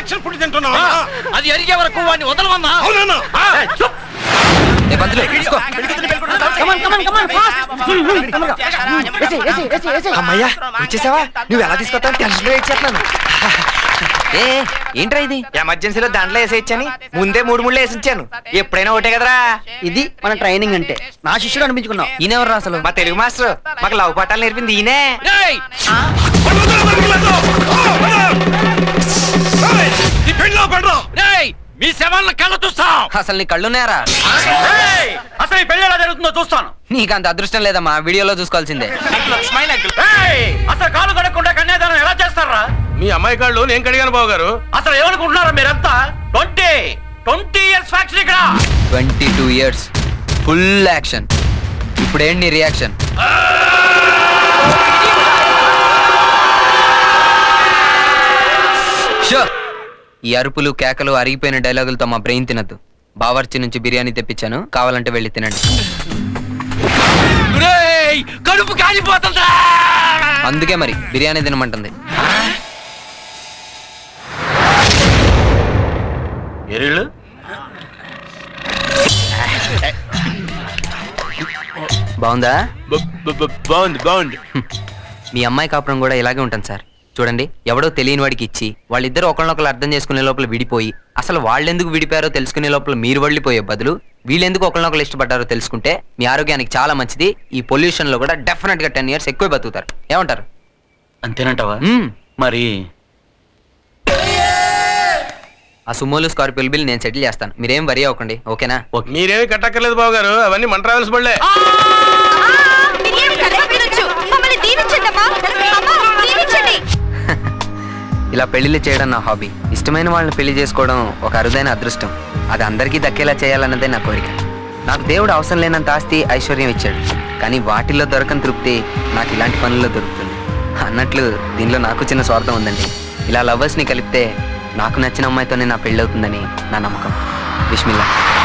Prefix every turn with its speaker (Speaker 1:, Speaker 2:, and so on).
Speaker 1: Election పుట్టి తింటున్నావా?
Speaker 2: అది అరిగే వరకు వాడిని వదలమన్నా.
Speaker 1: అవునన్నా.
Speaker 3: అమ్మయ్యా వచ్చేసావా? నువ్వు ఎలా తీసుకొస్తావు టెన్షన్ వెయిట్ చేస్తున్నాను. ఏంట్రా ఇది? ఎమర్జెన్సీలో దాంట్లో వేసేయచ్చని ముందే 3 వేసిచ్చాను. ఎప్పుడైనా ఒకటే కదరా.
Speaker 4: ఇది మన ట్రైనింగ్ అంటే. నా శిష్యుడు అనిపించుకున్నావు.
Speaker 3: ఈయనెవరు అసలు? మా తెలుగు మాస్టర్. మాకు లవ్ పాఠాలు నేర్పింది ఈయనే.
Speaker 2: మీ శవాలను కళ్ళ చూస్తాం.
Speaker 3: అసలు నీ కళ్ళున్నాయరా?
Speaker 2: అసలు ఈ పెళ్లి ఎలా జరుగుతుందో చూస్తాను.
Speaker 3: నీకు అంత అదృష్టం లేదమ్మా, వీడియోలో చూసుకోవాల్సిందే.
Speaker 2: అసలు కాలు కడగకుండా కన్యాదానం ఎలా చేస్తారా?
Speaker 1: మీ అమ్మాయి కాళ్ళు నేను కడిగాను బాబు గారు.
Speaker 2: అసలు ఏమనుకుంటున్నారా మీరంతా? 20 ఇయర్స్ ఫ్యాక్టరీ ఇక్కడ.
Speaker 3: 22 years ఫుల్ యాక్షన్. ఇప్పుడేంటి నీ రియాక్షన్? ఈ అరుపులు కేకలు అరిగిపోయిన డైలాగులతో మా బ్రెయిన్ తినద్దు. బావర్చి నుంచి బిర్యానీ తెప్పించాను, కావాలంటే వెళ్ళి తినండి.
Speaker 2: కడుపు కాలిపోతుందా?
Speaker 3: అందుకే మరి బిర్యానీ తినమంటుంది. బాగుందా?
Speaker 1: బాగుంది.
Speaker 3: మీ అమ్మాయి కాపురం కూడా ఇలాగే ఉంటుంది సార్. చూడండి, ఎవడో తెలియని వాడికి ఇచ్చి వాళ్ళిద్దరు ఒకళ్ళనొకళ్ళు అర్థం చేసుకునే లోపల విడిపోయి, అసలు వాళ్ళెందుకు విడిపోయారో తెలుసుకునే లోపల మీరు వెళ్ళిపోయే బదులు వీళ్ళెందుకు ఒకళ్ళనొకళ్ళు ఇష్టపడ్డారో తెలుసుకుంటే మీ ఆరోగ్యానికి చాలా మంచిది. ఈ పొల్యూషన్ లో కూడా డెఫినెట్ గా 10 years ఎక్కువ బతుకుతారు. ఏమంటారు?
Speaker 2: అంతేనంటావా? మరి
Speaker 3: ఆ సుమోలు స్కార్పియో బిల్ నేను సెటిల్ చేస్తాను, మీరేం వరి అవ్వకండి. ఓకేనా?
Speaker 1: మీరేమి కట్టక్కర్లేదు బాబు గారు, అవన్నీ మన ట్రావెల్స్ బళ్ళే.
Speaker 3: ఇలా పెళ్లిళ్ళు చేయడం నా హాబీ. ఇష్టమైన వాళ్ళని పెళ్లి చేసుకోవడం ఒక అరుదైన అదృష్టం. అది అందరికీ దక్కేలా చేయాలన్నదే నా కోరిక. నాకు దేవుడు అవసరం లేనంత ఆస్తి ఐశ్వర్యం ఇచ్చాడు, కానీ వాటిల్లో దొరకని తృప్తి నాకు ఇలాంటి పనుల్లో దొరుకుతుంది. అన్నట్లు దీనిలో నాకు చిన్న స్వార్థం ఉందండి. ఇలా లవర్స్ని కలిపితే నాకు నచ్చిన అమ్మాయితోనే నా పెళ్ళి అవుతుందని నా నమ్మకం. బిస్మిల్లా.